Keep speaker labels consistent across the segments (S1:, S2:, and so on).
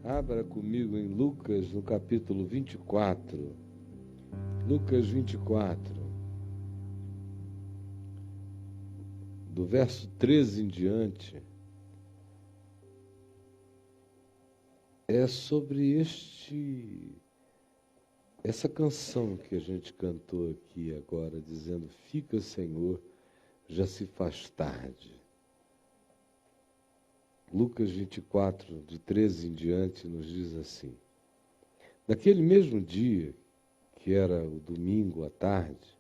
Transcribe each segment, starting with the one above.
S1: Abra comigo em Lucas, no capítulo 24. Lucas 24. Do verso 13 em diante. É sobre essa canção que a gente cantou aqui agora, dizendo: fica, Senhor, já se faz tarde. Lucas 24, de 13 em diante, nos diz assim: naquele mesmo dia, que era o domingo à tarde,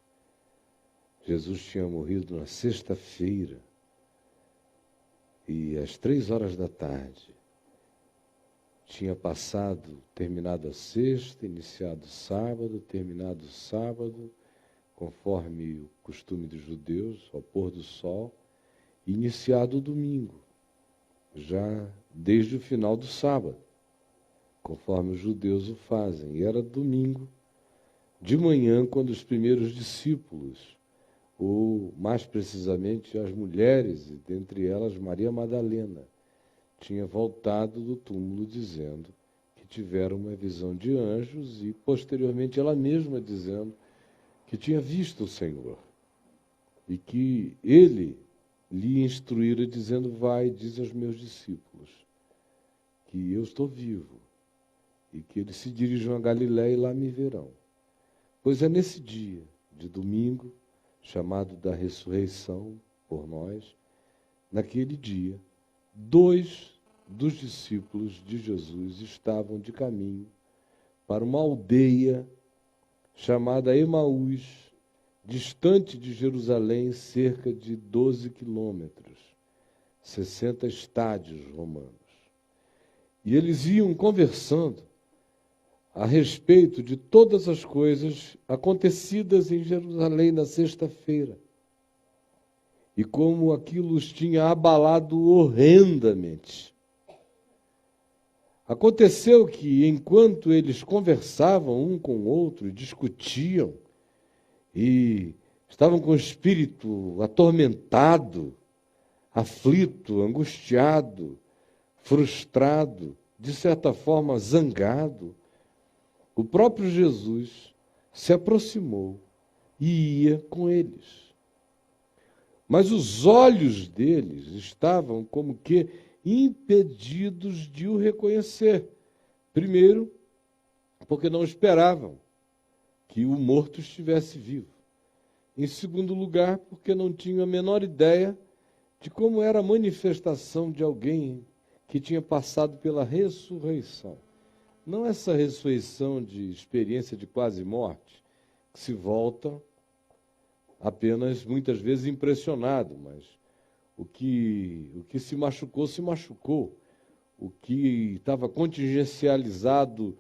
S1: Jesus tinha morrido na sexta-feira, e às 3 horas da tarde, tinha terminado a sexta, iniciado o sábado, terminado o sábado, conforme o costume dos judeus, ao pôr do sol, e iniciado o domingo, já desde o final do sábado, conforme os judeus o fazem. E era domingo, de manhã, quando os primeiros discípulos, ou mais precisamente as mulheres, e dentre elas Maria Madalena, tinha voltado do túmulo dizendo que tiveram uma visão de anjos e, posteriormente, ela mesma dizendo que tinha visto o Senhor e que ele lhe instruíra dizendo: vai, diz aos meus discípulos que eu estou vivo e que eles se dirijam a Galiléia e lá me verão. Pois é nesse dia de domingo, chamado da ressurreição por nós, naquele dia, 2 dos discípulos de Jesus estavam de caminho para uma aldeia chamada Emaús, distante de Jerusalém, cerca de 12 quilômetros, 60 estádios romanos. E eles iam conversando a respeito de todas as coisas acontecidas em Jerusalém na sexta-feira, e como aquilo os tinha abalado horrendamente. Aconteceu que, enquanto eles conversavam um com o outro, discutiam, e estavam com o espírito atormentado, aflito, angustiado, frustrado, de certa forma zangado, o próprio Jesus se aproximou e ia com eles. Mas os olhos deles estavam como que impedidos de o reconhecer. Primeiro, porque não esperavam que o morto estivesse vivo. Em segundo lugar, porque não tinham a menor ideia de como era a manifestação de alguém que tinha passado pela ressurreição. Não essa ressurreição de experiência de quase morte, que se volta apenas, muitas vezes, impressionado, mas o que se machucou, se machucou. O que estava contingencializado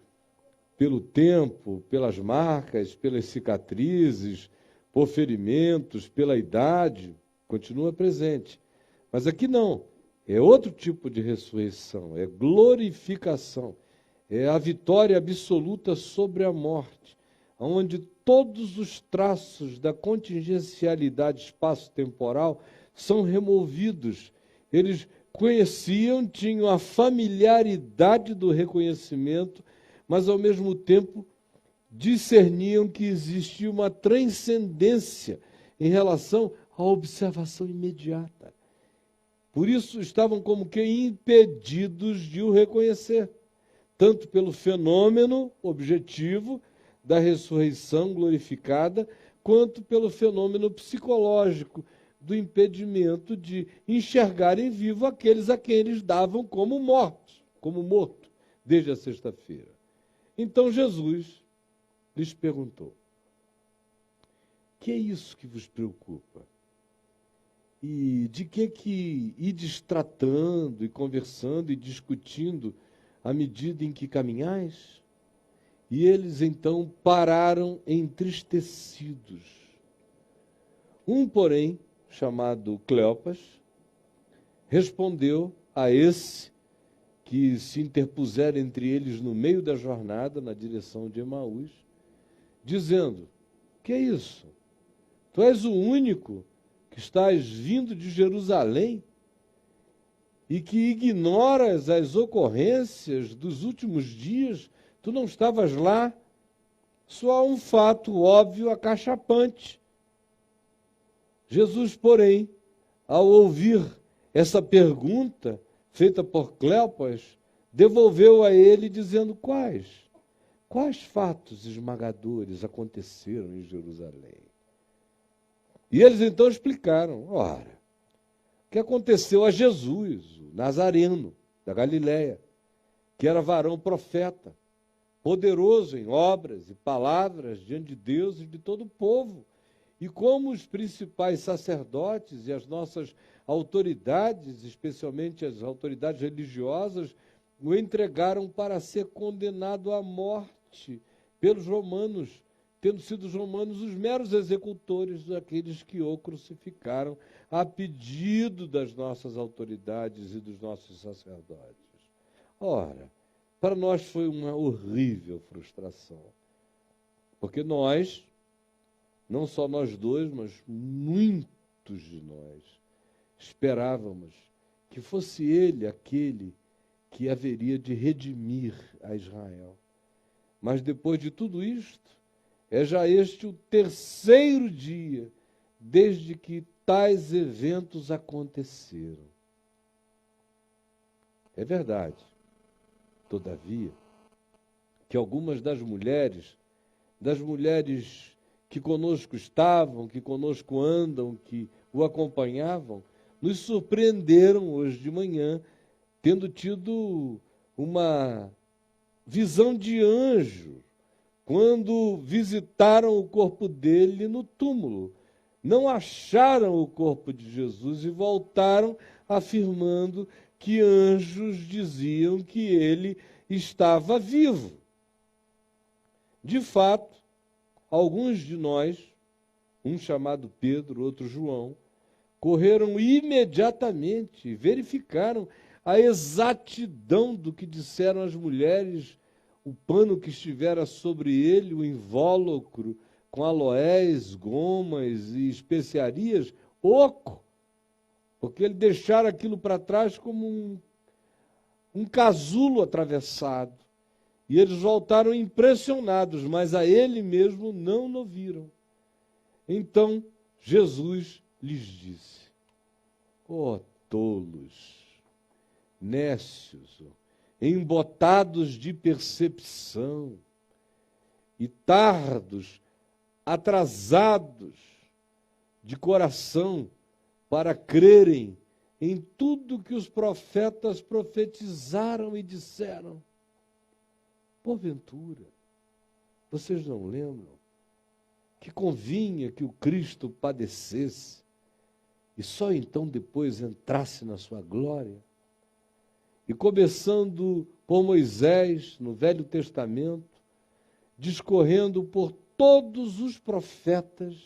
S1: pelo tempo, pelas marcas, pelas cicatrizes, por ferimentos, pela idade, continua presente. Mas aqui não, é outro tipo de ressurreição, é glorificação, é a vitória absoluta sobre a morte, onde todos os traços da contingencialidade espaço-temporal são removidos. Eles conheciam, tinham a familiaridade do reconhecimento, mas, ao mesmo tempo, discerniam que existia uma transcendência em relação à observação imediata. Por isso, estavam como que impedidos de o reconhecer, tanto pelo fenômeno objetivo da ressurreição glorificada, quanto pelo fenômeno psicológico do impedimento de enxergarem vivo aqueles a quem eles davam como mortos, como morto, desde a sexta-feira. Então Jesus lhes perguntou: que é isso que vos preocupa? E de que ides tratando e conversando e discutindo à medida em que caminhais? E eles então pararam entristecidos. Um, porém, chamado Cleopas, respondeu a esse que se interpusera entre eles no meio da jornada, na direção de Emaús, dizendo: que é isso? Tu és o único que estás vindo de Jerusalém e que ignoras as ocorrências dos últimos dias, tu não estavas lá. Só há um fato óbvio, acachapante. Jesus, porém, ao ouvir essa pergunta feita por Cleopas, devolveu a ele dizendo: quais fatos esmagadores aconteceram em Jerusalém? E eles então explicaram: ora, o que aconteceu a Jesus, o Nazareno, da Galiléia, que era varão profeta, poderoso em obras e palavras diante de Deus e de todo o povo, e como os principais sacerdotes e as nossas autoridades, especialmente as autoridades religiosas, o entregaram para ser condenado à morte pelos romanos, tendo sido os romanos os meros executores daqueles que o crucificaram a pedido das nossas autoridades e dos nossos sacerdotes. Ora, para nós foi uma horrível frustração, porque nós, não só nós dois, mas muitos de nós, esperávamos que fosse ele aquele que haveria de redimir a Israel. Mas depois de tudo isto, é já este o terceiro dia desde que tais eventos aconteceram. É verdade, todavia, que algumas das mulheres que conosco estavam, que conosco andam, que o acompanhavam, nos surpreenderam hoje de manhã, tendo tido uma visão de anjo, quando visitaram o corpo dele no túmulo. Não acharam o corpo de Jesus e voltaram afirmando que anjos diziam que ele estava vivo. De fato, alguns de nós, um chamado Pedro, outro João, correram imediatamente e verificaram a exatidão do que disseram as mulheres, o pano que estivera sobre ele, o invólucro, com aloés, gomas e especiarias, oco, porque ele deixara aquilo para trás como um casulo atravessado. E eles voltaram impressionados, mas a ele mesmo não o viram. Então Jesus lhes disse: ó tolos, nécios, embotados de percepção e tardos, atrasados de coração para crerem em tudo que os profetas profetizaram e disseram. Porventura, vocês não lembram que convinha que o Cristo padecesse e só então depois entrasse na sua glória? E começando por Moisés, no Velho Testamento, discorrendo por todos os profetas,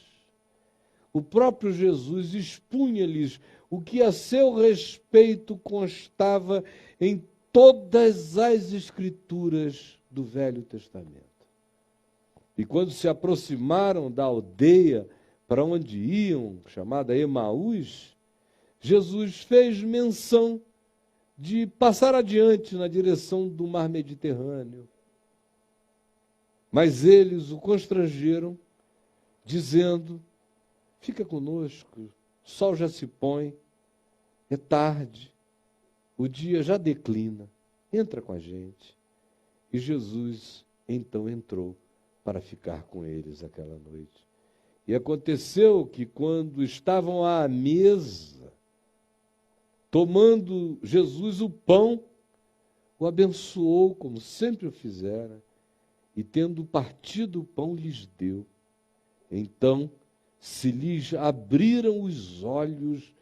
S1: o próprio Jesus expunha-lhes o que a seu respeito constava em todas as Escrituras do Velho Testamento. E quando se aproximaram da aldeia para onde iam, chamada Emaús, Jesus fez menção de passar adiante na direção do mar Mediterrâneo. Mas eles o constrangeram, dizendo: fica conosco, o sol já se põe, é tarde, o dia já declina, entra com a gente. E Jesus então entrou para ficar com eles aquela noite. E aconteceu que quando estavam à mesa, tomando Jesus o pão, o abençoou como sempre o fizera, e tendo partido o pão lhes deu. Então se lhes abriram os olhos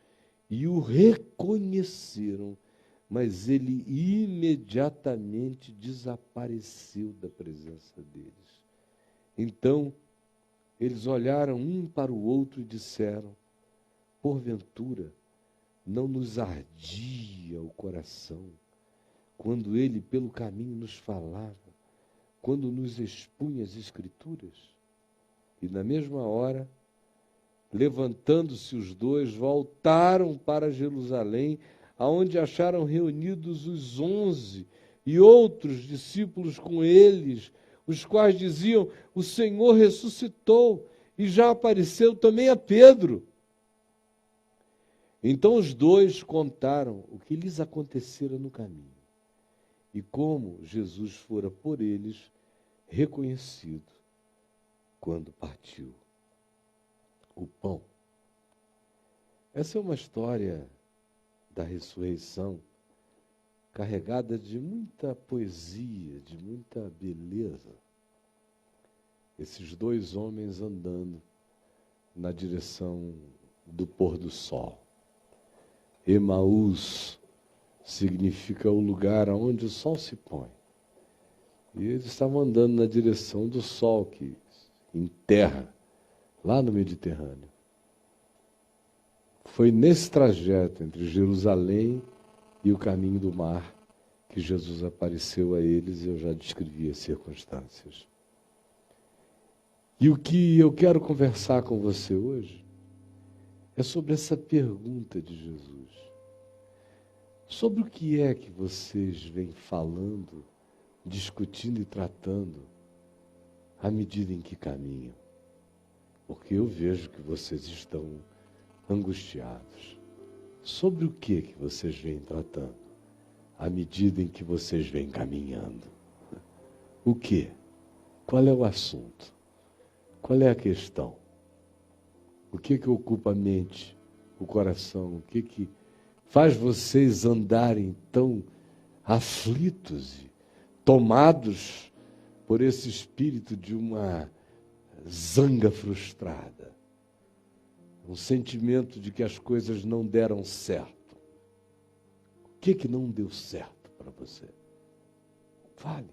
S1: e o reconheceram, mas ele imediatamente desapareceu da presença deles. Então eles olharam um para o outro e disseram: porventura não nos ardia o coração quando ele pelo caminho nos falava, quando nos expunha as Escrituras? E na mesma hora, levantando-se os dois, voltaram para Jerusalém, aonde acharam reunidos os 11 e outros discípulos com eles, os quais diziam: o Senhor ressuscitou e já apareceu também a Pedro. Então os dois contaram o que lhes acontecera no caminho e como Jesus fora por eles reconhecido quando partiu o pão. Essa é uma história da ressurreição carregada de muita poesia, de muita beleza. Esses dois homens andando na direção do pôr do sol. Emaús significa o lugar onde o sol se põe. E eles estavam andando na direção do sol que enterra lá no Mediterrâneo. Foi nesse trajeto entre Jerusalém e o caminho do mar que Jesus apareceu a eles, e eu já descrevi as circunstâncias. E o que eu quero conversar com você hoje é sobre essa pergunta de Jesus. Sobre o que é que vocês vêm falando, discutindo e tratando à medida em que caminham? Porque eu vejo que vocês estão angustiados. Sobre o que vocês vêm tratando à medida em que vocês vêm caminhando? O que? Qual é o assunto? Qual é a questão? O que ocupa a mente, o coração? O que faz vocês andarem tão aflitos e tomados por esse espírito de uma zanga frustrada? Um sentimento de que as coisas não deram certo. O que não deu certo para você? Fale.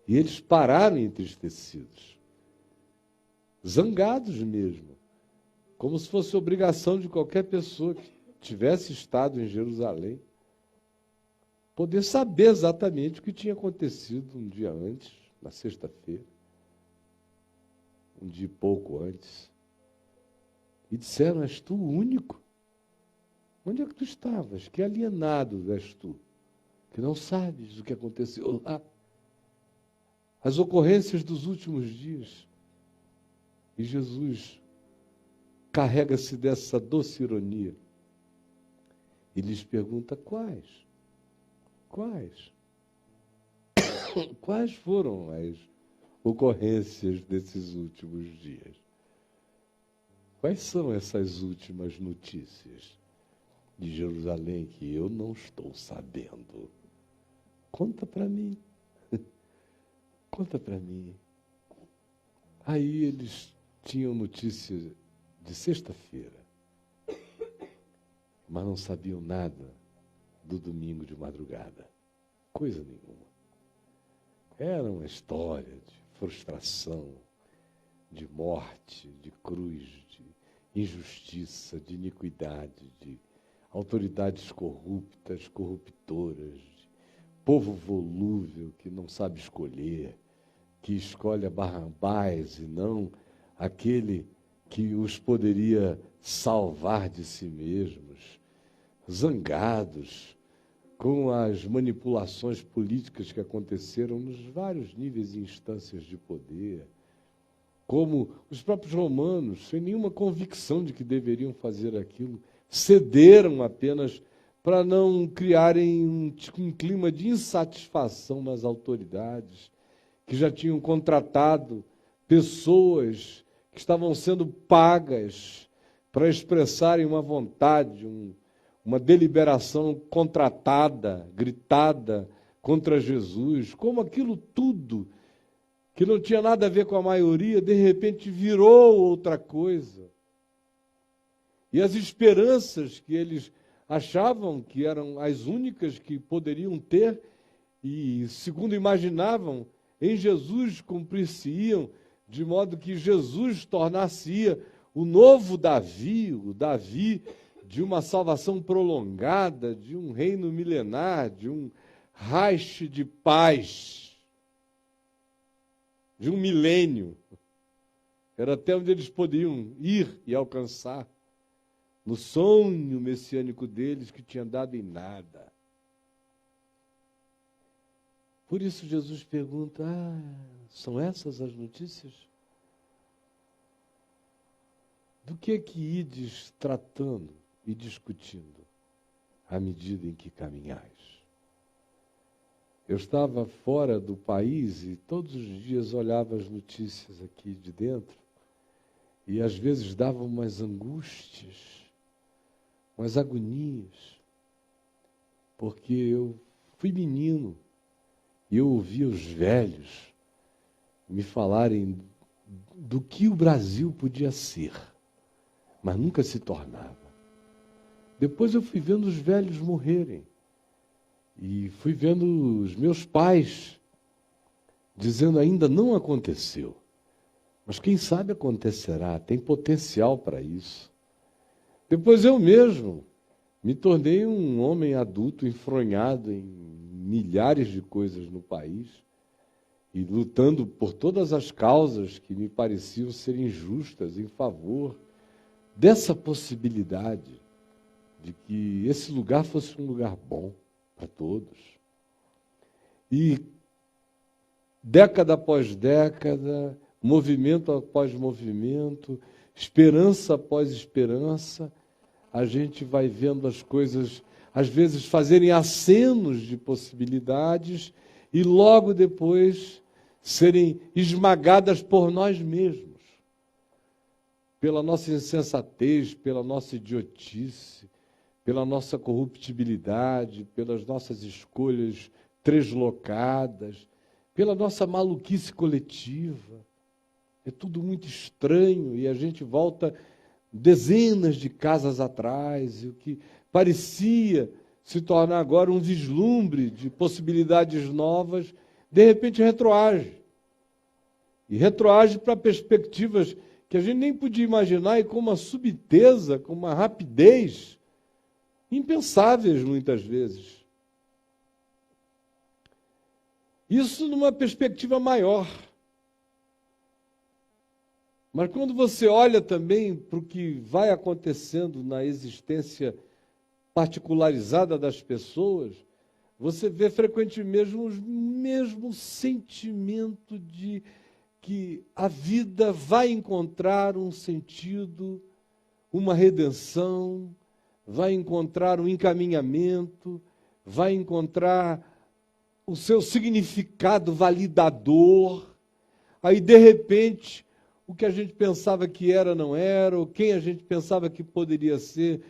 S1: E eles pararam entristecidos, zangados mesmo, como se fosse obrigação de qualquer pessoa que tivesse estado em Jerusalém poder saber exatamente o que tinha acontecido um dia antes, na sexta-feira, um dia e pouco antes. E disseram: és tu o único? Onde é que tu estavas? Que alienado és tu, que não sabes o que aconteceu lá. As ocorrências dos últimos dias. E Jesus carrega-se dessa doce ironia e lhes pergunta: quais? Quais? Quais foram as ocorrências desses últimos dias? Quais são essas últimas notícias de Jerusalém que eu não estou sabendo? Conta para mim. Conta para mim. Aí eles tinham notícia de sexta-feira, mas não sabiam nada do domingo de madrugada. Coisa nenhuma. Era uma história de frustração, de morte, de cruz, de injustiça, de iniquidade, de autoridades corruptas, corruptoras, de povo volúvel que não sabe escolher, que escolhe a Barrabás e não aquele que os poderia salvar de si mesmos, zangados com as manipulações políticas que aconteceram nos vários níveis e instâncias de poder, como os próprios romanos, sem nenhuma convicção de que deveriam fazer aquilo, cederam apenas para não criarem um clima de insatisfação nas autoridades, que já tinham contratado pessoas que estavam sendo pagas para expressarem uma vontade, uma deliberação contratada, gritada contra Jesus, como aquilo tudo, que não tinha nada a ver com a maioria, de repente virou outra coisa. E as esperanças que eles achavam que eram as únicas que poderiam ter, e segundo imaginavam, em Jesus cumprir-se-iam, de modo que Jesus tornar-se-ia o novo Davi, o Davi de uma salvação prolongada, de um reino milenar, de um Reich de paz, de um milênio. Era até onde eles podiam ir e alcançar. no sonho messiânico deles que tinha dado em nada. Por isso Jesus pergunta: são essas as notícias? Do que ides tratando e discutindo à medida em que caminhais? Eu estava fora do país e todos os dias olhava as notícias aqui de dentro e às vezes dava umas angústias, umas agonias, porque eu fui menino e eu ouvia os velhos me falarem do que o Brasil podia ser, mas nunca se tornava. Depois eu fui vendo os velhos morrerem e fui vendo os meus pais dizendo: ainda não aconteceu, mas quem sabe acontecerá, tem potencial para isso. Depois eu mesmo me tornei um homem adulto, enfronhado em milhares de coisas no país e lutando por todas as causas que me pareciam ser injustas em favor dessa possibilidade de que esse lugar fosse um lugar bom para todos. E década após década, movimento após movimento, esperança após esperança, a gente vai vendo as coisas, às vezes, fazerem acenos de possibilidades e logo depois serem esmagadas por nós mesmos, pela nossa insensatez, pela nossa idiotice, pela nossa corruptibilidade, pelas nossas escolhas treslocadas, pela nossa maluquice coletiva. É tudo muito estranho e a gente volta dezenas de casas atrás, e o que parecia se tornar agora um vislumbre de possibilidades novas, de repente retroage. E retroage para perspectivas que a gente nem podia imaginar e com uma subtileza, com uma rapidez impensáveis muitas vezes. Isso numa perspectiva maior. Mas quando você olha também para o que vai acontecendo na existência particularizada das pessoas, você vê frequentemente o mesmo sentimento de que a vida vai encontrar um sentido, uma redenção, vai encontrar um encaminhamento, vai encontrar o seu significado validador. Aí, de repente, o que a gente pensava que era, não era, ou quem a gente pensava que poderia ser,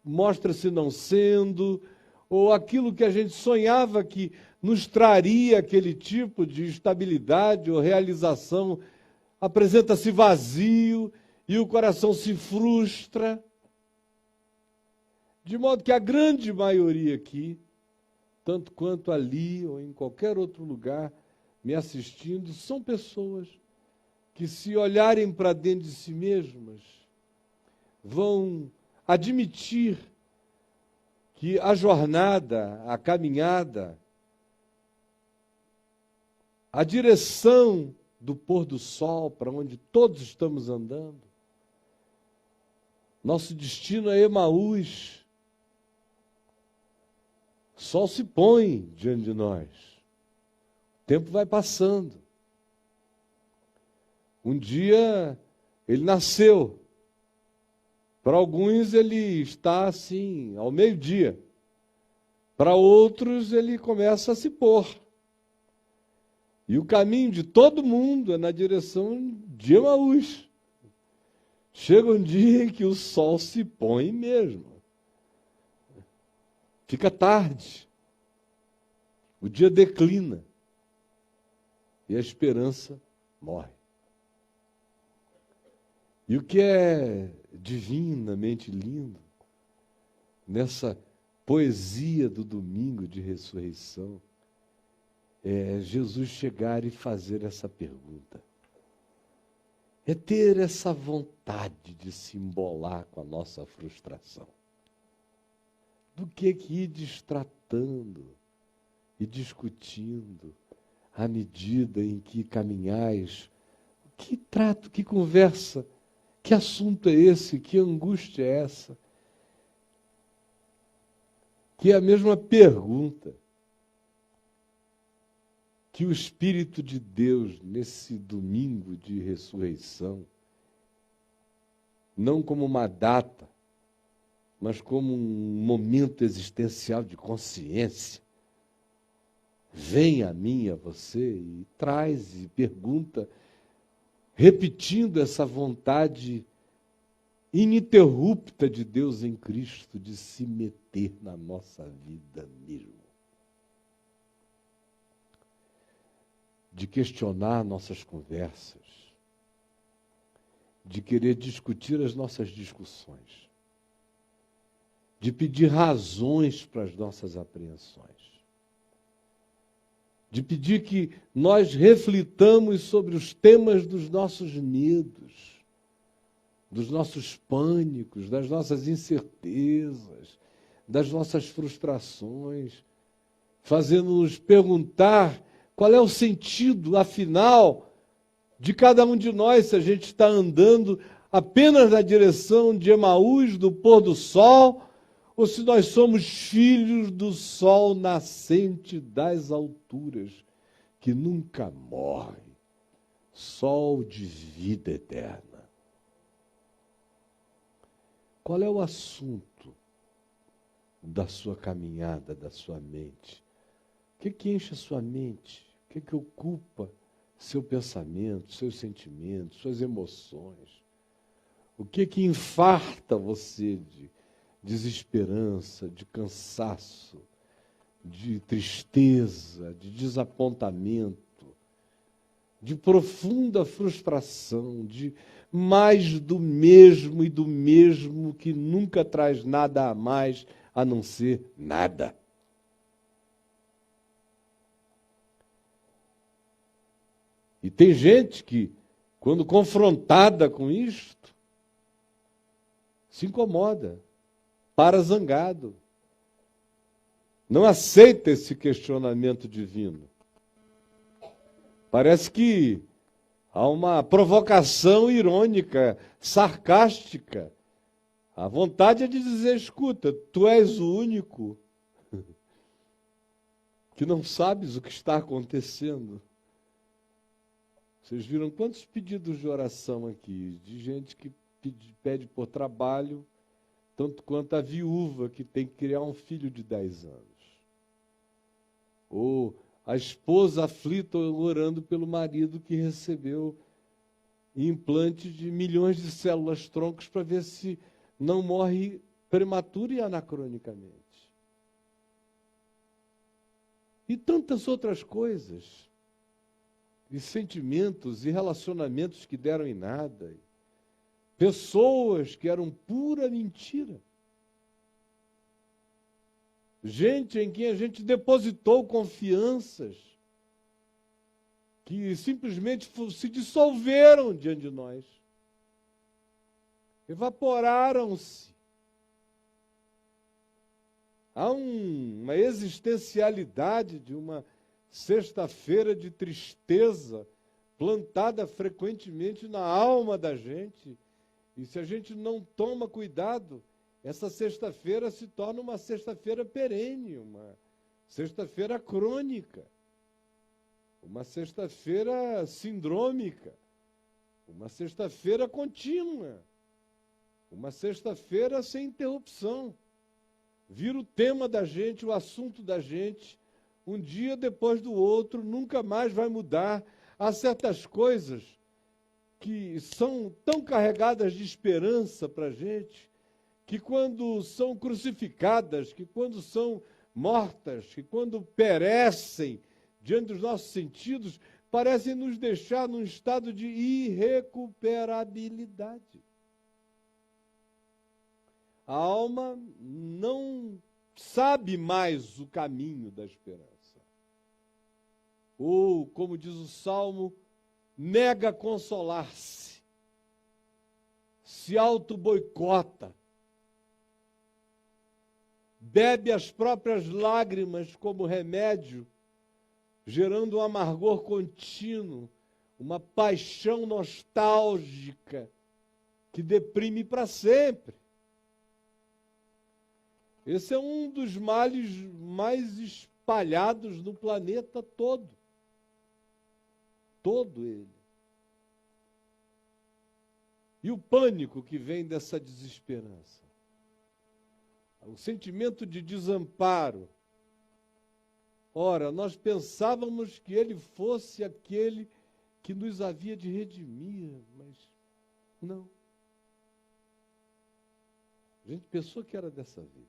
S1: mostra-se não sendo, ou aquilo que a gente sonhava que nos traria aquele tipo de estabilidade ou realização, apresenta-se vazio e o coração se frustra. De modo que a grande maioria aqui, tanto quanto ali ou em qualquer outro lugar, me assistindo, são pessoas que, se olharem para dentro de si mesmas, vão admitir que a jornada, a caminhada, a direção do pôr do sol para onde todos estamos andando, nosso destino é Emaús. O sol se põe diante de nós, o tempo vai passando. Um dia ele nasceu, para alguns ele está assim, ao meio-dia, para outros ele começa a se pôr. E o caminho de todo mundo é na direção de Emaús. Chega um dia em que o sol se põe mesmo. Fica tarde, o dia declina e a esperança morre. E o que é divinamente lindo nessa poesia do domingo de ressurreição é Jesus chegar e fazer essa pergunta. É ter essa vontade de se embolar com a nossa frustração. Do que ides tratando e discutindo à medida em que caminhais? Que trato, que conversa, que assunto é esse, que angústia é essa que é a mesma pergunta que o Espírito de Deus, nesse domingo de ressurreição, não como uma data, mas como um momento existencial de consciência, vem a mim, a você, e traz e pergunta, repetindo essa vontade ininterrupta de Deus em Cristo de se meter na nossa vida mesmo. De questionar nossas conversas, de querer discutir as nossas discussões, de pedir razões para as nossas apreensões, de pedir que nós reflitamos sobre os temas dos nossos medos, dos nossos pânicos, das nossas incertezas, das nossas frustrações, fazendo-nos perguntar qual é o sentido, afinal, de cada um de nós, se a gente está andando apenas na direção de Emaús, do pôr do sol, ou se nós somos filhos do sol nascente das alturas, que nunca morre, sol de vida eterna. Qual é o assunto da sua caminhada, da sua mente? O que enche a sua mente? O que ocupa seu pensamento, seus sentimentos, suas emoções? O que infarta você de desesperança, de cansaço, de tristeza, de desapontamento, de profunda frustração, de mais do mesmo e do mesmo que nunca traz nada a mais a não ser nada? E tem gente que, quando confrontada com isto, se incomoda, para zangado, não aceita esse questionamento divino. Parece que há uma provocação irônica, sarcástica. A vontade é de dizer, escuta, tu és o único que não sabes o que está acontecendo. Vocês viram quantos pedidos de oração aqui, de gente que pede por trabalho, tanto quanto a viúva que tem que criar um filho de 10 anos. Ou a esposa aflita orando pelo marido que recebeu implante de milhões de células-troncos para ver se não morre prematura e anacronicamente. E tantas outras coisas. E sentimentos e relacionamentos que deram em nada. Pessoas que eram pura mentira. Gente em quem a gente depositou confianças que simplesmente se dissolveram diante de nós. Evaporaram-se. Há uma existencialidade de uma sexta-feira de tristeza plantada frequentemente na alma da gente. E se a gente não toma cuidado, essa sexta-feira se torna uma sexta-feira perene, uma sexta-feira crônica, uma sexta-feira sindrômica, uma sexta-feira contínua, uma sexta-feira sem interrupção. Vira o tema da gente, o assunto da gente, um dia depois do outro, nunca mais vai mudar. Há certas coisas que são tão carregadas de esperança para a gente, que quando são crucificadas, que quando são mortas, que quando perecem diante dos nossos sentidos, parecem nos deixar num estado de irrecuperabilidade. A alma não sabe mais o caminho da esperança. Ou, como diz o Salmo, nega consolar-se, se auto-boicota, bebe as próprias lágrimas como remédio, gerando um amargor contínuo, uma paixão nostálgica que deprime para sempre. Esse é um dos males mais espalhados no planeta todo. Todo ele. E o pânico que vem dessa desesperança. O sentimento de desamparo. Ora, nós pensávamos que ele fosse aquele que nos havia de redimir, mas não. A gente pensou que era dessa vez,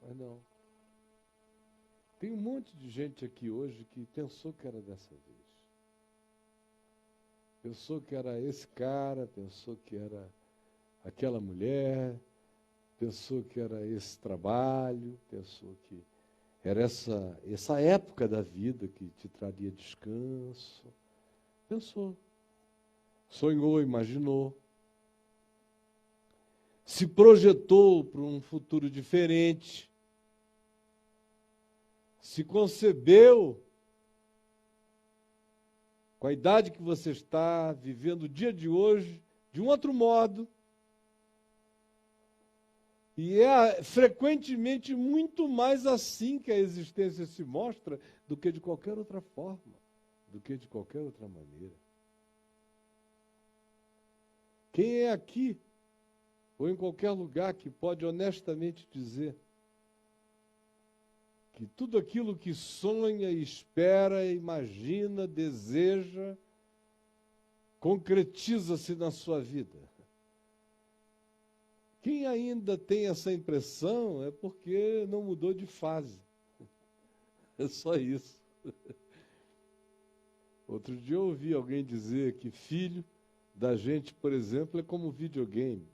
S1: mas não. Tem um monte de gente aqui hoje que pensou que era dessa vez. Pensou que era esse cara, pensou que era aquela mulher, pensou que era esse trabalho, pensou que era essa época da vida que te traria descanso. Pensou. Sonhou, imaginou. Se projetou para um futuro diferente. Se concebeu com a idade que você está, vivendo o dia de hoje de um outro modo. E é frequentemente muito mais assim que a existência se mostra do que de qualquer outra forma, do que de qualquer outra maneira. Quem é aqui, ou em qualquer lugar, que pode honestamente dizer que tudo aquilo que sonha, espera, imagina, deseja, concretiza-se na sua vida? Quem ainda tem essa impressão é porque não mudou de fase. É só isso. Outro dia eu ouvi alguém dizer que filho da gente, por exemplo, é como videogame.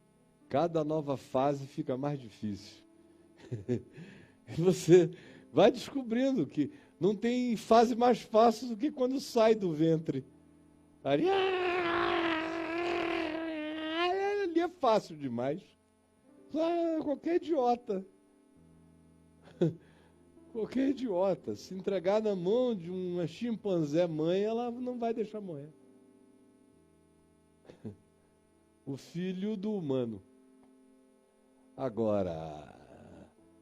S1: Cada nova fase fica mais difícil. E você vai descobrindo que não tem fase mais fácil do que quando sai do ventre. Ali é fácil demais. Qualquer idiota. Qualquer idiota. Se entregar na mão de uma chimpanzé mãe, ela não vai deixar morrer. O filho do humano. Agora,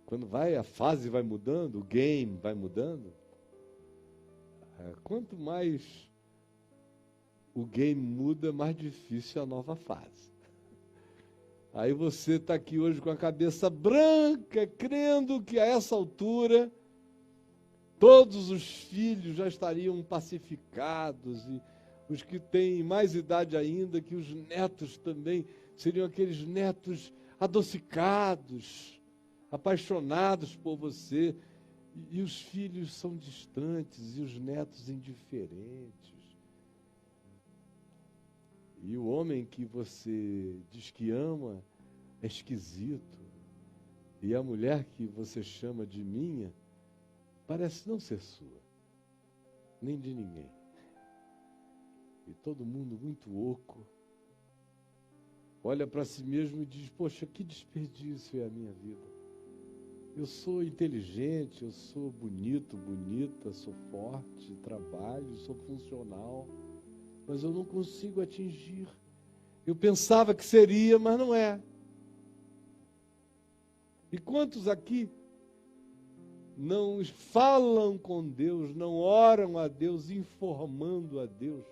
S1: quando a fase vai mudando, o game vai mudando, quanto mais o game muda, mais difícil é a nova fase. Aí você está aqui hoje com a cabeça branca, crendo que a essa altura todos os filhos já estariam pacificados e os que têm mais idade ainda, que os netos também seriam aqueles netos adocicados, apaixonados por você, e os filhos são distantes e os netos indiferentes. E o homem que você diz que ama é esquisito. E a mulher que você chama de minha parece não ser sua, nem de ninguém. E todo mundo muito oco. Olha para si mesmo e diz, poxa, que desperdício é a minha vida. Eu sou inteligente, eu sou bonito, bonita, sou forte, trabalho, sou funcional, mas eu não consigo atingir. Eu pensava que seria, mas não é. E quantos aqui não falam com Deus, não oram a Deus, informando a Deus,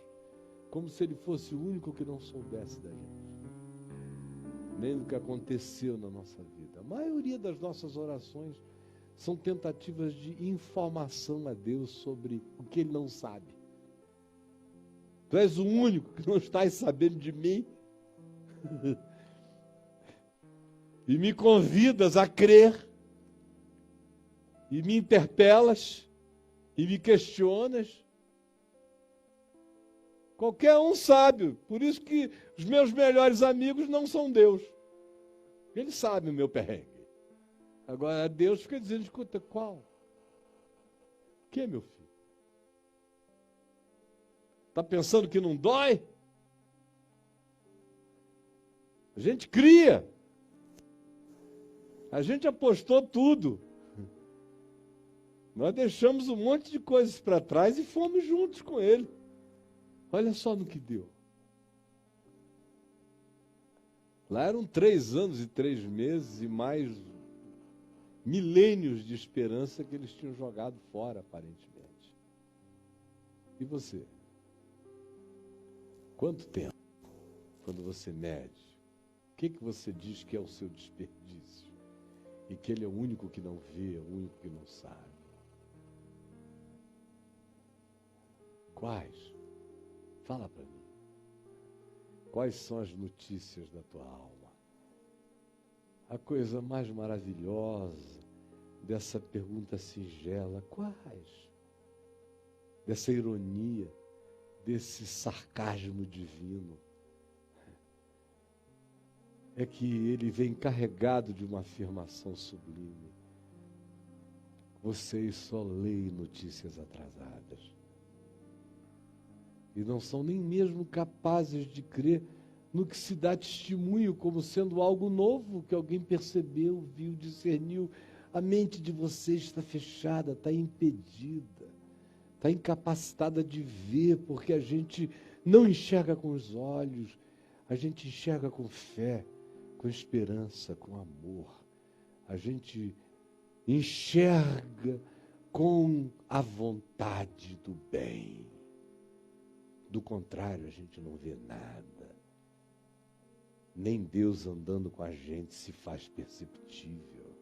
S1: como se Ele fosse o único que não soubesse da gente, nem do que aconteceu na nossa vida. A maioria das nossas orações são tentativas de informação a Deus sobre o que Ele não sabe. Tu és o único que não estás sabendo de mim. E me convidas a crer. E me interpelas. E me questionas. Qualquer um sabe. Por isso que os meus melhores amigos não são Deus. Eles sabem o meu perrengue. Agora Deus fica dizendo, escuta, qual? O que, meu filho? Está pensando que não dói? A gente cria. A gente apostou tudo. Nós deixamos um monte de coisas para trás e fomos juntos com Ele. Olha só no que deu. Lá eram 3 anos e 3 meses e mais milênios de esperança que eles tinham jogado fora, aparentemente. E você? Quanto tempo, quando você mede, o que você diz que é o seu desperdício? E que ele é o único que não vê, o único que não sabe? Quais? Fala para mim. Quais são as notícias da tua alma? A coisa mais maravilhosa dessa pergunta singela, quais? Dessa ironia, desse sarcasmo divino, é que ele vem carregado de uma afirmação sublime. Vocês só leem notícias atrasadas. E não são nem mesmo capazes de crer no que se dá testemunho como sendo algo novo, que alguém percebeu, viu, discerniu. A mente de vocês está fechada, está impedida, está incapacitada de ver, porque a gente não enxerga com os olhos, a gente enxerga com fé, com esperança, com amor. A gente enxerga com a vontade do bem. Do contrário, a gente não vê nada. Nem Deus andando com a gente se faz perceptível.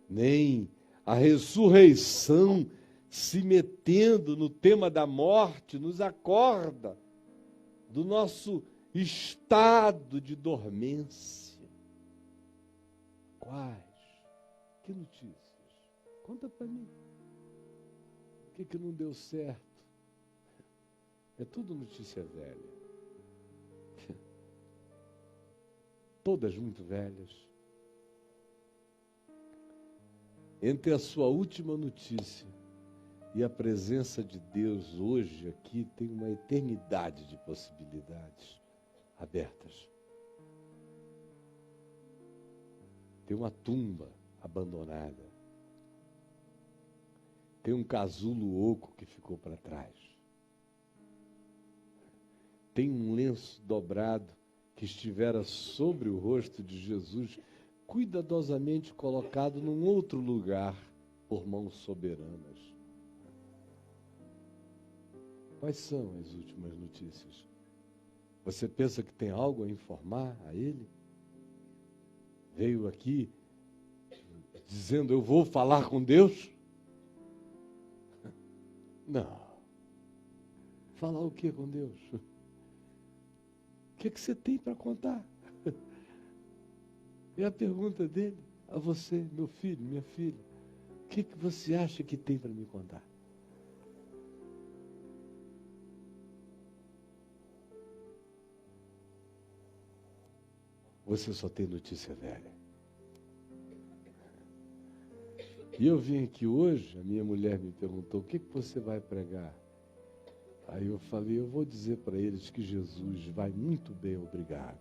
S1: Nem a ressurreição se metendo no tema da morte nos acorda do nosso estado de dormência. Quais? Que notícias? Conta para mim. O que não deu certo? É tudo notícia velha. Todas muito velhas. Entre a sua última notícia e a presença de Deus hoje aqui, tem uma eternidade de possibilidades abertas. Tem uma tumba abandonada. Tem um casulo oco que ficou para trás. Tem um lenço dobrado que estivera sobre o rosto de Jesus, cuidadosamente colocado num outro lugar por mãos soberanas. Quais são as últimas notícias? Você pensa que tem algo a informar a ele? Veio aqui dizendo, eu vou falar com Deus? Não. Falar o que com Deus? O que você tem para contar? É a pergunta dele a você, meu filho, minha filha. O que você acha que tem para me contar? Você só tem notícia velha. E eu vim aqui hoje, a minha mulher me perguntou, o que você vai pregar? Aí eu falei, eu vou dizer para eles que Jesus vai muito bem, obrigado.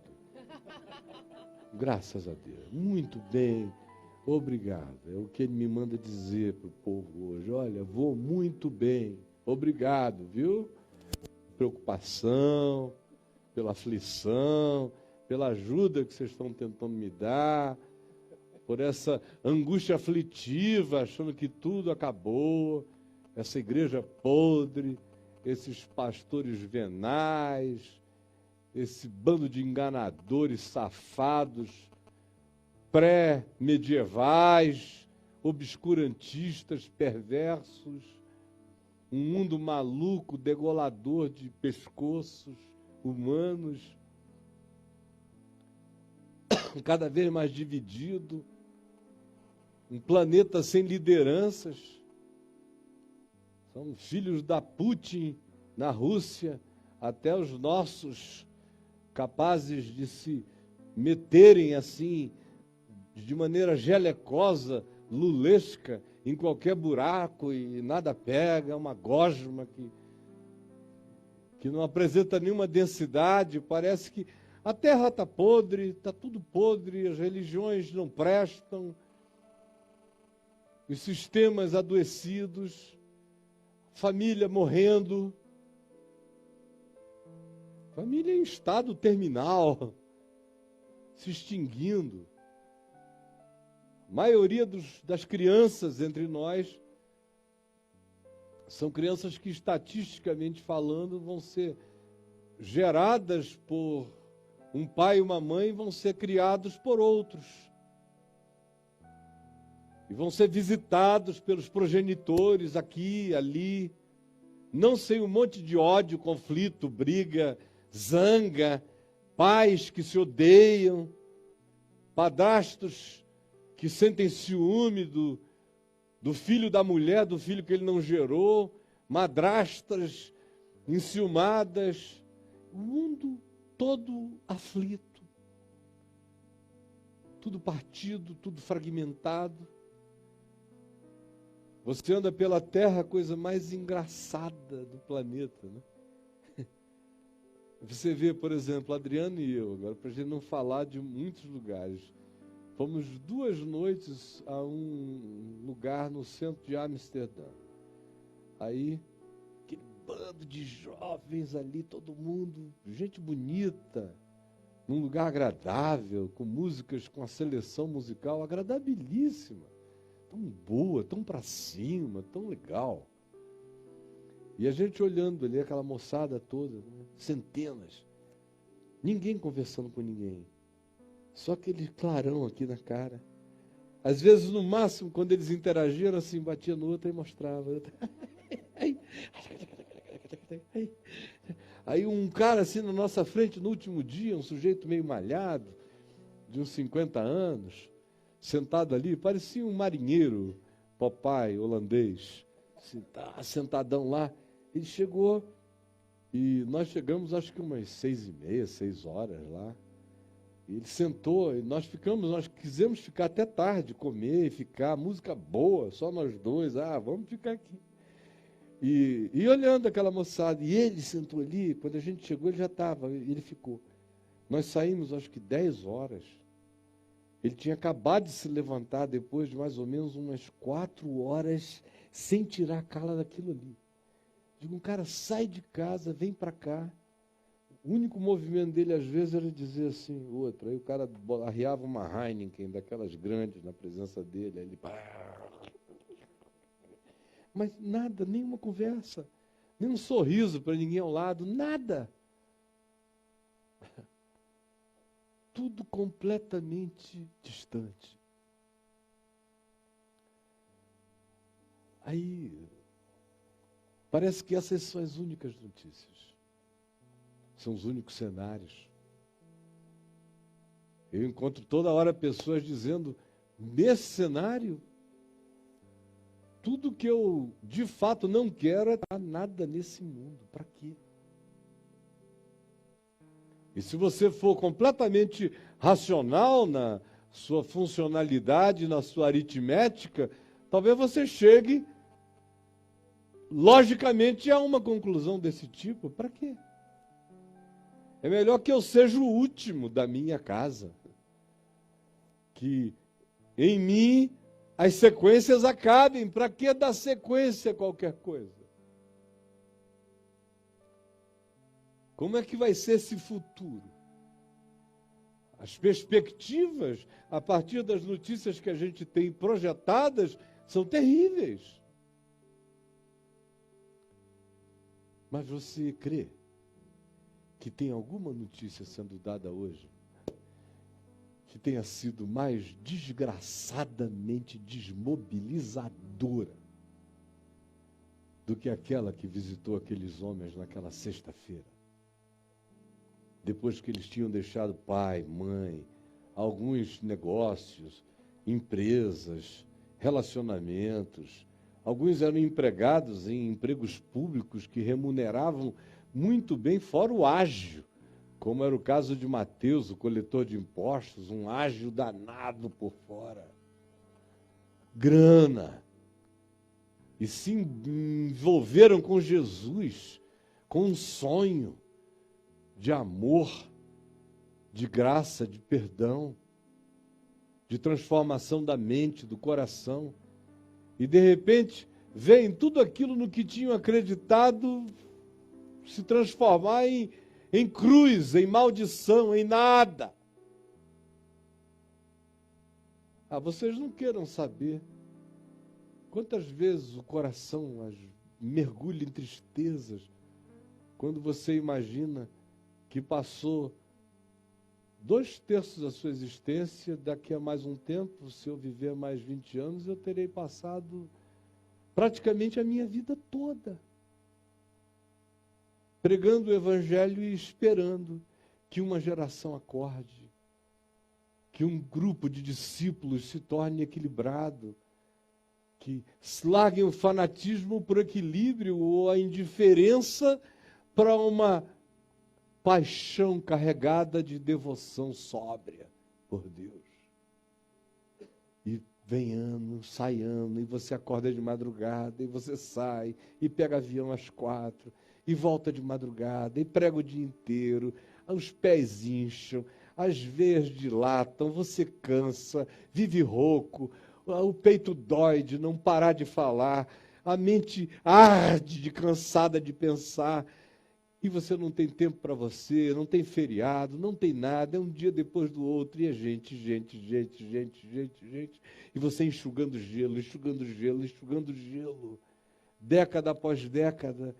S1: Graças a Deus, muito bem, obrigado. É o que ele me manda dizer para o povo hoje. Olha, vou muito bem, obrigado, viu? Preocupação, pela aflição, pela ajuda que vocês estão tentando me dar, por essa angústia aflitiva, achando que tudo acabou, essa igreja podre, esses pastores venais, esse bando de enganadores safados, pré-medievais, obscurantistas, perversos, um mundo maluco, degolador de pescoços humanos, cada vez mais dividido, um planeta sem lideranças. São filhos da Putin na Rússia, até os nossos capazes de se meterem assim, de maneira gelecosa, lulesca, em qualquer buraco e nada pega, é uma gosma que não apresenta nenhuma densidade, parece que a terra está podre, está tudo podre, as religiões não prestam, os sistemas adoecidos, família morrendo, família em estado terminal, se extinguindo. maioria das crianças entre nós são crianças que, estatisticamente falando, vão ser geradas por um pai e uma mãe, vão ser criados por outros. E vão ser visitados pelos progenitores aqui, ali, não sem um monte de ódio, conflito, briga, zanga, pais que se odeiam, padrastos que sentem ciúme do filho da mulher, do filho que ele não gerou, madrastas enciumadas, o mundo todo aflito, tudo partido, tudo fragmentado. Você anda pela Terra, a coisa mais engraçada do planeta, né? Você vê, por exemplo, Adriano e eu, agora para a gente não falar de muitos lugares, fomos 2 noites a um lugar no centro de Amsterdã. Aí, aquele bando de jovens ali, todo mundo, gente bonita, num lugar agradável, com músicas, com a seleção musical agradabilíssima, tão boa, tão para cima, tão legal. E a gente olhando ali, aquela moçada toda, né? Centenas, ninguém conversando com ninguém. Só aquele clarão aqui na cara. Às vezes, no máximo, quando eles interagiam, assim, batia no outro e mostrava. Aí um cara assim na nossa frente, no último dia, um sujeito meio malhado, de uns 50 anos, sentado ali, parecia um marinheiro, Popeye, holandês, sentadão lá. Ele chegou e nós chegamos, acho que umas 6h30, 6 horas lá. Ele sentou e nós quisemos ficar até tarde, comer e ficar, música boa, só nós dois, vamos ficar aqui. E olhando aquela moçada, e ele sentou ali, quando a gente chegou ele já estava, ele ficou. Nós saímos acho que 10 horas, ele tinha acabado de se levantar depois de mais ou menos umas 4 horas, sem tirar a cala daquilo ali. Digo, um cara sai de casa, vem para cá. O único movimento dele, às vezes, era dizer assim, outro. Aí o cara arriava uma Heineken, daquelas grandes, na presença dele. Aí ele... Mas nada, nenhuma conversa, nem um sorriso para ninguém ao lado, nada. Tudo completamente distante. Aí, parece que essas são as únicas notícias. São os únicos cenários. Eu encontro toda hora pessoas dizendo, nesse cenário, tudo que eu de fato não quero é estar nada nesse mundo. Para quê? E se você for completamente racional na sua funcionalidade, na sua aritmética, talvez você chegue, logicamente, a uma conclusão desse tipo. Para quê? É melhor que eu seja o último da minha casa. Que em mim as sequências acabem. Para que dar sequência a qualquer coisa? Como é que vai ser esse futuro? As perspectivas, a partir das notícias que a gente tem projetadas, são terríveis. Mas você crê que tem alguma notícia sendo dada hoje que tenha sido mais desgraçadamente desmobilizadora do que aquela que visitou aqueles homens naquela sexta-feira? Depois que eles tinham deixado pai, mãe, alguns negócios, empresas, relacionamentos, alguns eram empregados em empregos públicos que remuneravam muito bem, fora o ágio, como era o caso de Mateus, o coletor de impostos, um ágio danado por fora. Grana. E se envolveram com Jesus, com um sonho de amor, de graça, de perdão, de transformação da mente, do coração. E, de repente, veem tudo aquilo no que tinham acreditado se transformar em cruz, em maldição, em nada. Vocês não queiram saber quantas vezes o coração mergulha em tristezas quando você imagina que passou 2/3 da sua existência, daqui a mais um tempo, se eu viver mais 20 anos, eu terei passado praticamente a minha vida toda pregando o Evangelho e esperando que uma geração acorde, que um grupo de discípulos se torne equilibrado, que larguem o fanatismo por equilíbrio ou a indiferença para uma paixão carregada de devoção sóbria por Deus. E vem ano, sai ano, e você acorda de madrugada, e você sai, e pega avião às 4, e volta de madrugada, e prega o dia inteiro, os pés incham, as veias dilatam, você cansa, vive rouco, o peito dói de não parar de falar, a mente arde de cansada de pensar, e você não tem tempo para você, não tem feriado, não tem nada, é um dia depois do outro, e é gente, e você enxugando gelo, década após década,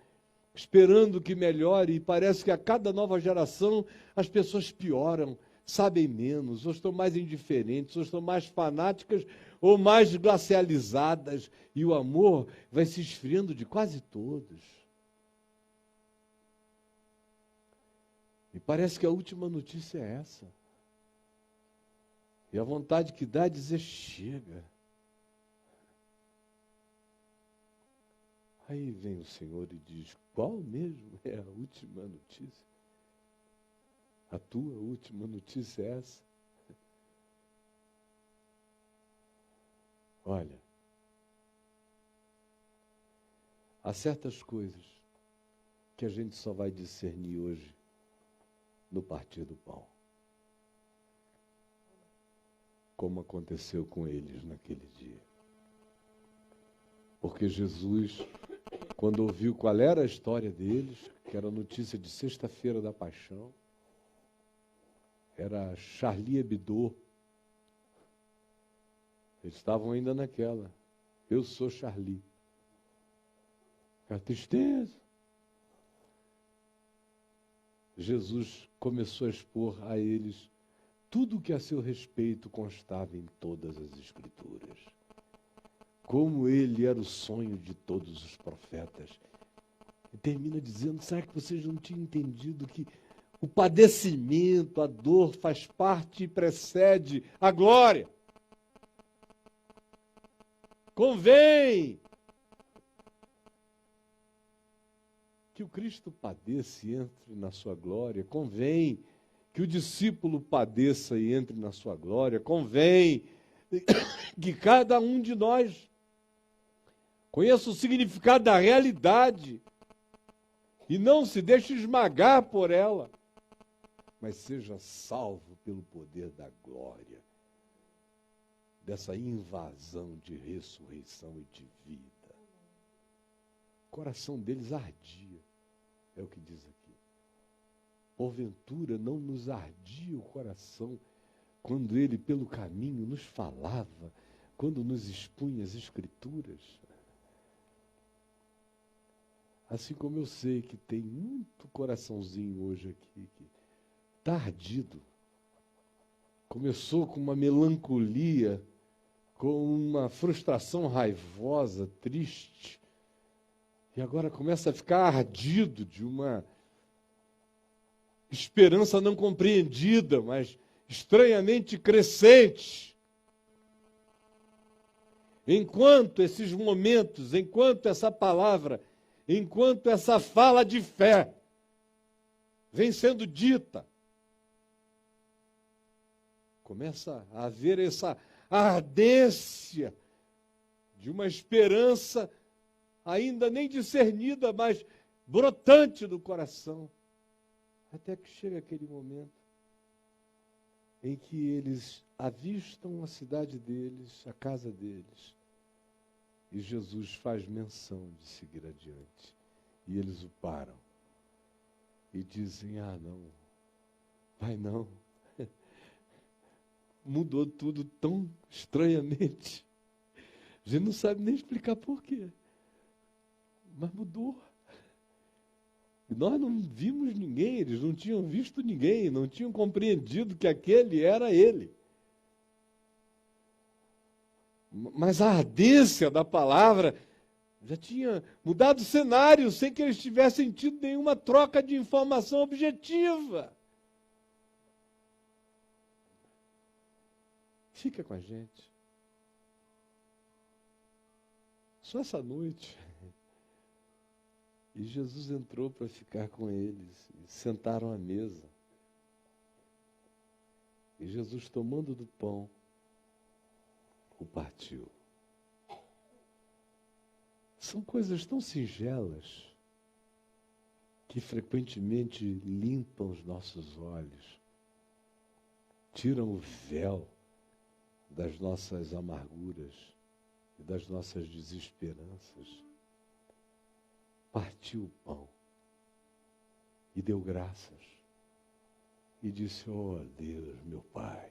S1: esperando que melhore, e parece que a cada nova geração as pessoas pioram, sabem menos, ou estão mais indiferentes, ou estão mais fanáticas, ou mais glacializadas, e o amor vai se esfriando de quase todos. E parece que a última notícia é essa. E a vontade que dá é dizer, chega. Aí vem o Senhor e diz, qual mesmo é a última notícia? A tua última notícia é essa? Olha, há certas coisas que a gente só vai discernir hoje no partir do pão, como aconteceu com eles naquele dia. Porque Jesus, quando ouviu qual era a história deles, que era a notícia de sexta-feira da paixão, era Charlie Hebdo, eles estavam ainda naquela, eu sou Charlie. A tristeza. Jesus começou a expor a eles tudo o que a seu respeito constava em todas as Escrituras. Como ele era o sonho de todos os profetas. E termina dizendo, será que vocês não tinham entendido que o padecimento, a dor faz parte e precede a glória? Convém que o Cristo padeça e entre na sua glória, convém que o discípulo padeça e entre na sua glória, convém que cada um de nós conheça o significado da realidade e não se deixe esmagar por ela, mas seja salvo pelo poder da glória, dessa invasão de ressurreição e de vida. O coração deles ardia. É o que diz aqui. Porventura não nos ardia o coração quando ele pelo caminho nos falava, quando nos expunha as Escrituras? Assim como eu sei que tem muito coraçãozinho hoje aqui que está ardido. Começou com uma melancolia, com uma frustração raivosa, triste, e agora começa a ficar ardido de uma esperança não compreendida, mas estranhamente crescente. Enquanto esses momentos, enquanto essa palavra, enquanto essa fala de fé vem sendo dita, começa a haver essa ardência de uma esperança ainda nem discernida, mas brotante do coração. Até que chega aquele momento em que eles avistam a cidade deles, a casa deles, e Jesus faz menção de seguir adiante. E eles o param e dizem, não, vai não. mudou tudo tão estranhamente. A gente não sabe nem explicar por quê. Mas mudou. E nós não vimos ninguém, eles não tinham visto ninguém, não tinham compreendido que aquele era ele. Mas a ardência da palavra já tinha mudado o cenário sem que eles tivessem tido nenhuma troca de informação objetiva. Fica com a gente. Só essa noite. E Jesus entrou para ficar com eles. E sentaram à mesa. E Jesus, tomando do pão, o partiu. São coisas tão singelas que frequentemente limpam os nossos olhos, tiram o véu das nossas amarguras e das nossas desesperanças. Partiu o pão e deu graças e disse: oh Deus, meu Pai,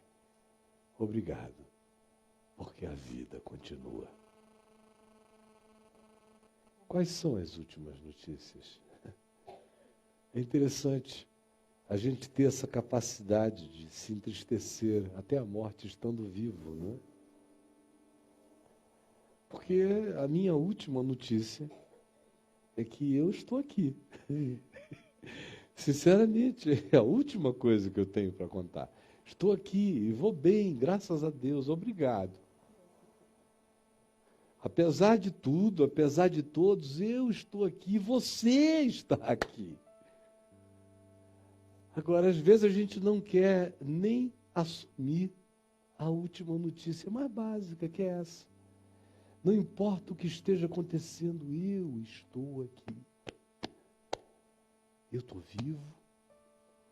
S1: obrigado, porque a vida continua. Quais são as últimas notícias? É interessante a gente ter essa capacidade de se entristecer até a morte estando vivo, não é? Porque a minha última notícia é que eu estou aqui. Sinceramente, é a última coisa que eu tenho para contar. Estou aqui e vou bem, graças a Deus, obrigado. Apesar de tudo, apesar de todos, eu estou aqui, você está aqui. Agora, às vezes a gente não quer nem assumir a última notícia mais básica, que é essa. Não importa o que esteja acontecendo, eu estou aqui. Eu estou vivo,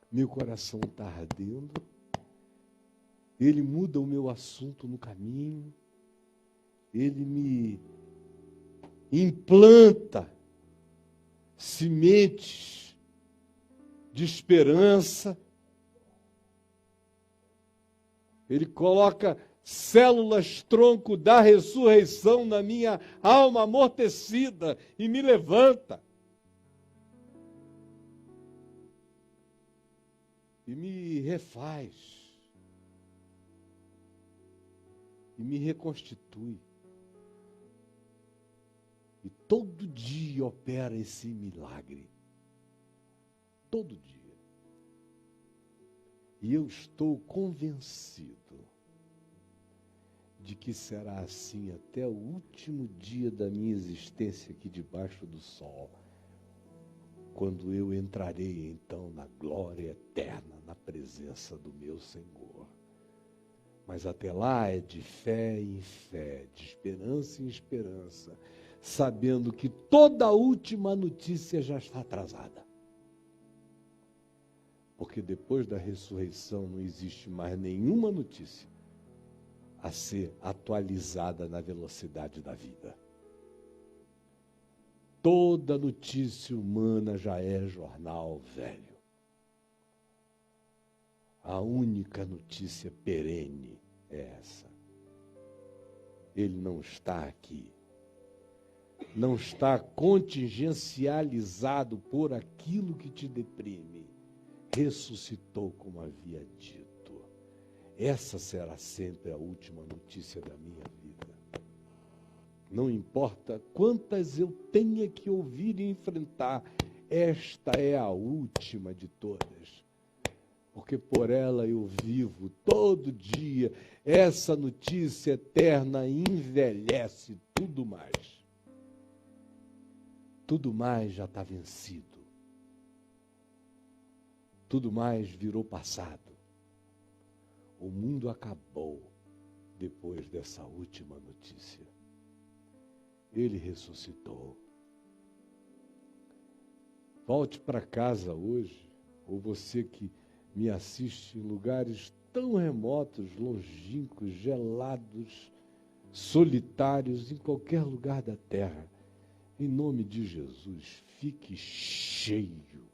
S1: meu coração está ardendo, ele muda o meu assunto no caminho, ele me implanta sementes de esperança, ele coloca células tronco da ressurreição na minha alma amortecida e me levanta. E me refaz. E me reconstitui. E todo dia opera esse milagre. Todo dia. E eu estou convencido de que será assim até o último dia da minha existência aqui debaixo do sol, quando eu entrarei então na glória eterna, na presença do meu Senhor. Mas até lá é de fé em fé, de esperança em esperança, sabendo que toda a última notícia já está atrasada. Porque depois da ressurreição não existe mais nenhuma notícia a ser atualizada na velocidade da vida. Toda notícia humana já é jornal velho. A única notícia perene é essa. Ele não está aqui. Não está contingencializado por aquilo que te deprime. Ressuscitou, como havia dito. Essa será sempre a última notícia da minha vida. Não importa quantas eu tenha que ouvir e enfrentar, esta é a última de todas. Porque por ela eu vivo todo dia. Essa notícia eterna envelhece tudo mais. Tudo mais já está vencido. Tudo mais virou passado. O mundo acabou depois dessa última notícia. Ele ressuscitou. Volte para casa hoje, ou você que me assiste em lugares tão remotos, longínquos, gelados, solitários, em qualquer lugar da terra. Em nome de Jesus, fique cheio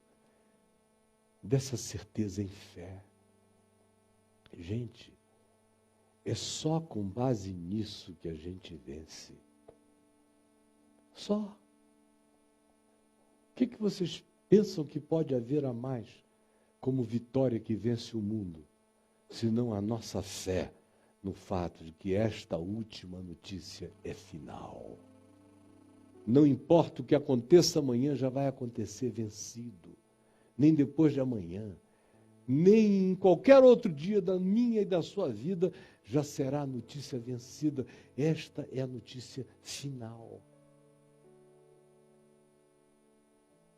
S1: dessa certeza em fé. Gente, É só com base nisso que a gente vence. Só. O que vocês pensam que pode haver a mais como vitória que vence o mundo, senão a nossa fé no fato de que esta última notícia é final? Não importa o que aconteça amanhã, já vai acontecer vencido. Nem depois de amanhã, nem em qualquer outro dia da minha e da sua vida, já será a notícia vencida. Esta é a notícia final.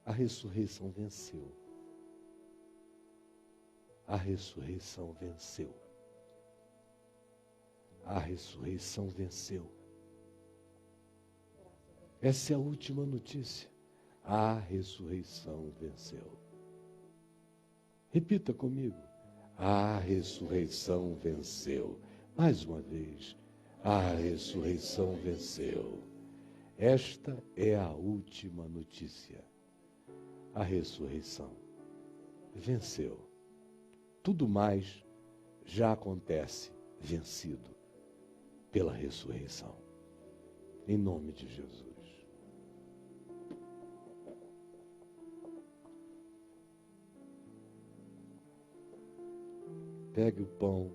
S1: A ressurreição venceu. A ressurreição venceu. A ressurreição venceu. Essa é a última notícia. A ressurreição venceu. Repita comigo. A ressurreição venceu. Mais uma vez. A ressurreição venceu. Esta é a última notícia. A ressurreição venceu. Tudo mais já acontece vencido pela ressurreição. Em nome de Jesus. Pegue o pão.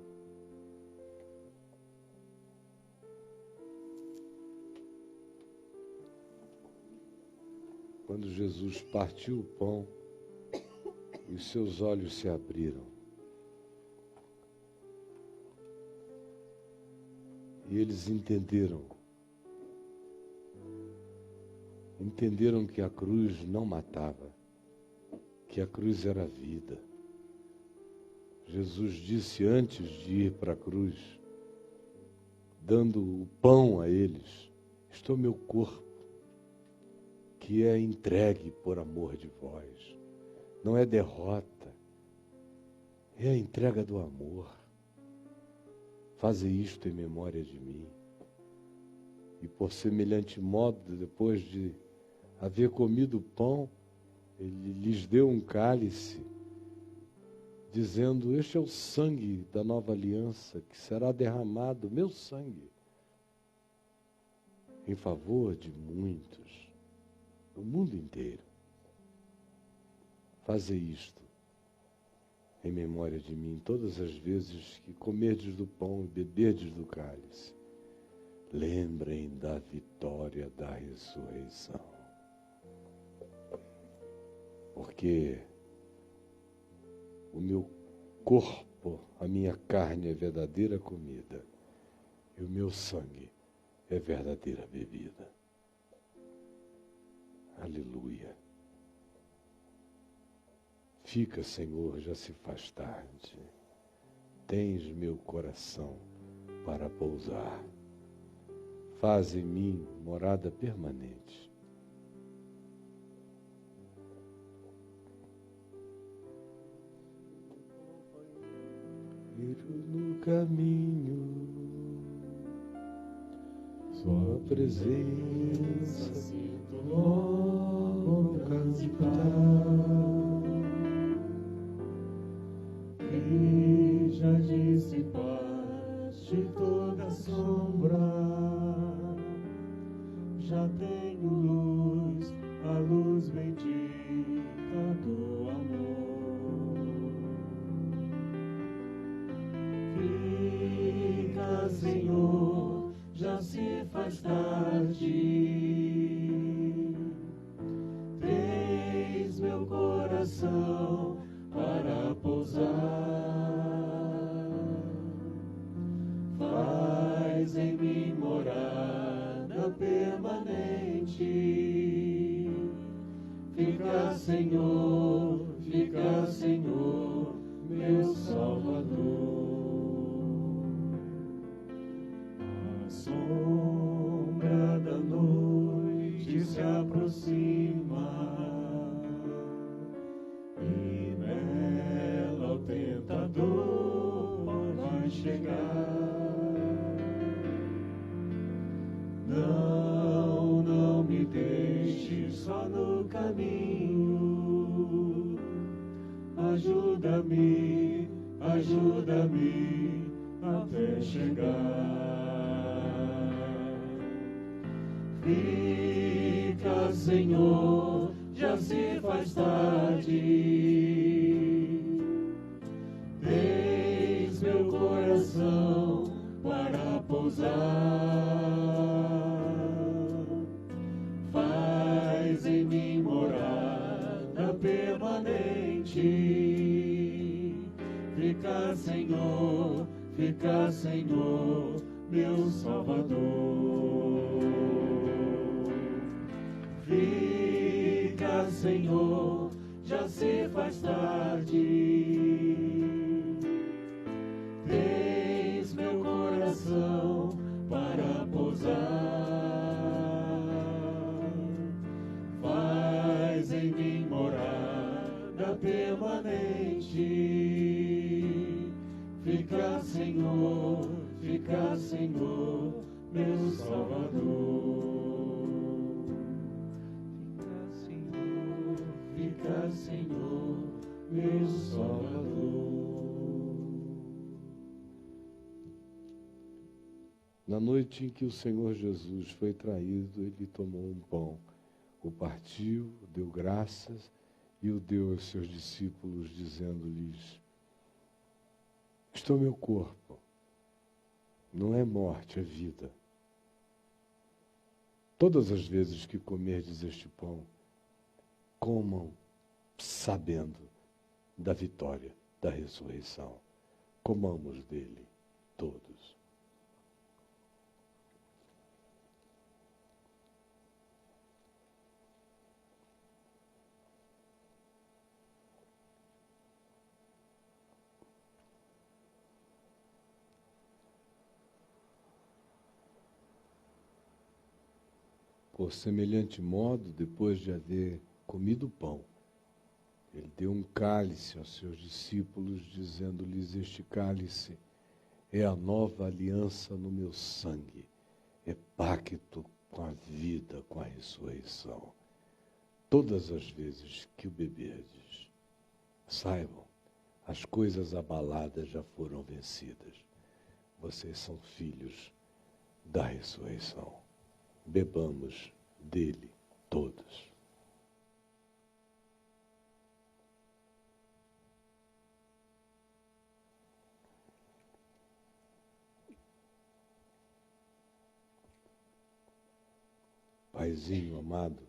S1: Quando Jesus partiu o pão, os seus olhos se abriram. E eles entenderam que a cruz não matava, que a cruz era vida. Jesus disse antes de ir para a cruz, dando o pão a eles: "Isto é o meu corpo, que é entregue por amor de vós." Não é derrota, é a entrega do amor. Faze isto em memória de mim. E por semelhante modo, depois de haver comido o pão, ele lhes deu um cálice, dizendo: "Este é o sangue da nova aliança, que será derramado, meu sangue, em favor de muitos, do mundo inteiro. Faze isto em memória de mim todas as vezes que comerdes do pão e beberdes do cálice. Lembrem da vitória da ressurreição." Porque o meu corpo, a minha carne é verdadeira comida, e o meu sangue é verdadeira bebida. Aleluia. Fica, Senhor, já se faz tarde. Tens meu coração para pousar. Faz em mim morada permanente. No caminho, sua presença sinto logo cantar. E já dissipaste toda sombra, já tenho luz, a luz bendita do amor. Fica, Senhor, já se faz tarde. Tens meu coração para pousar. Faz em mim morada permanente. Fica, Senhor, meu Salvador. A sombra da noite se aproxima, e nela o tentador vai chegar. Não me deixe só no caminho. Ajuda-me
S2: até chegar. Fica, Senhor, já se faz tarde. Eis meu coração para pousar. Faz em mim morada permanente. Fica, Senhor, meu Salvador. Fica, Senhor, já se faz tarde. Tens meu coração para pousar. Faz em mim morada permanente. Fica, Senhor, meu Salvador. Fica, Senhor, meu Salvador.
S1: Na noite em que o Senhor Jesus foi traído, ele tomou um pão, o partiu, deu graças e o deu aos seus discípulos, dizendo-lhes: isto é o meu corpo, não é morte, é vida. Todas as vezes que comerdes este pão, comam sabendo da vitória, da ressurreição. Comamos dele todos. Por semelhante modo, depois de haver comido o pão, ele deu um cálice aos seus discípulos, dizendo-lhes: este cálice é a nova aliança no meu sangue, é pacto com a vida, com a ressurreição. Todas as vezes que o beberdes, saibam, as coisas abaladas já foram vencidas. Vocês são filhos da ressurreição. Bebamos dele todos. Paizinho amado,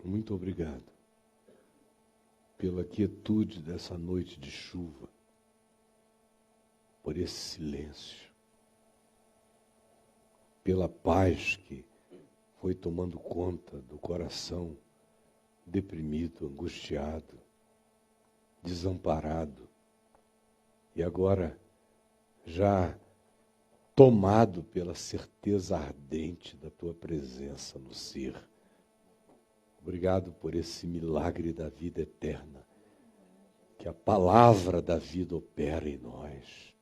S1: muito obrigado pela quietude dessa noite de chuva, por esse silêncio, pela paz que foi tomando conta do coração deprimido, angustiado, desamparado, e agora já tomado pela certeza ardente da tua presença no ser. Obrigado por esse milagre da vida eterna, que a palavra da vida opera em nós,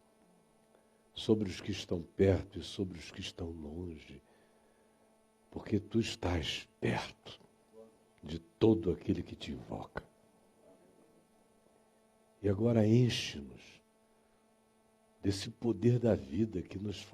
S1: sobre os que estão perto e sobre os que estão longe, porque tu estás perto de todo aquele que te invoca. E agora enche-nos desse poder da vida que nos faz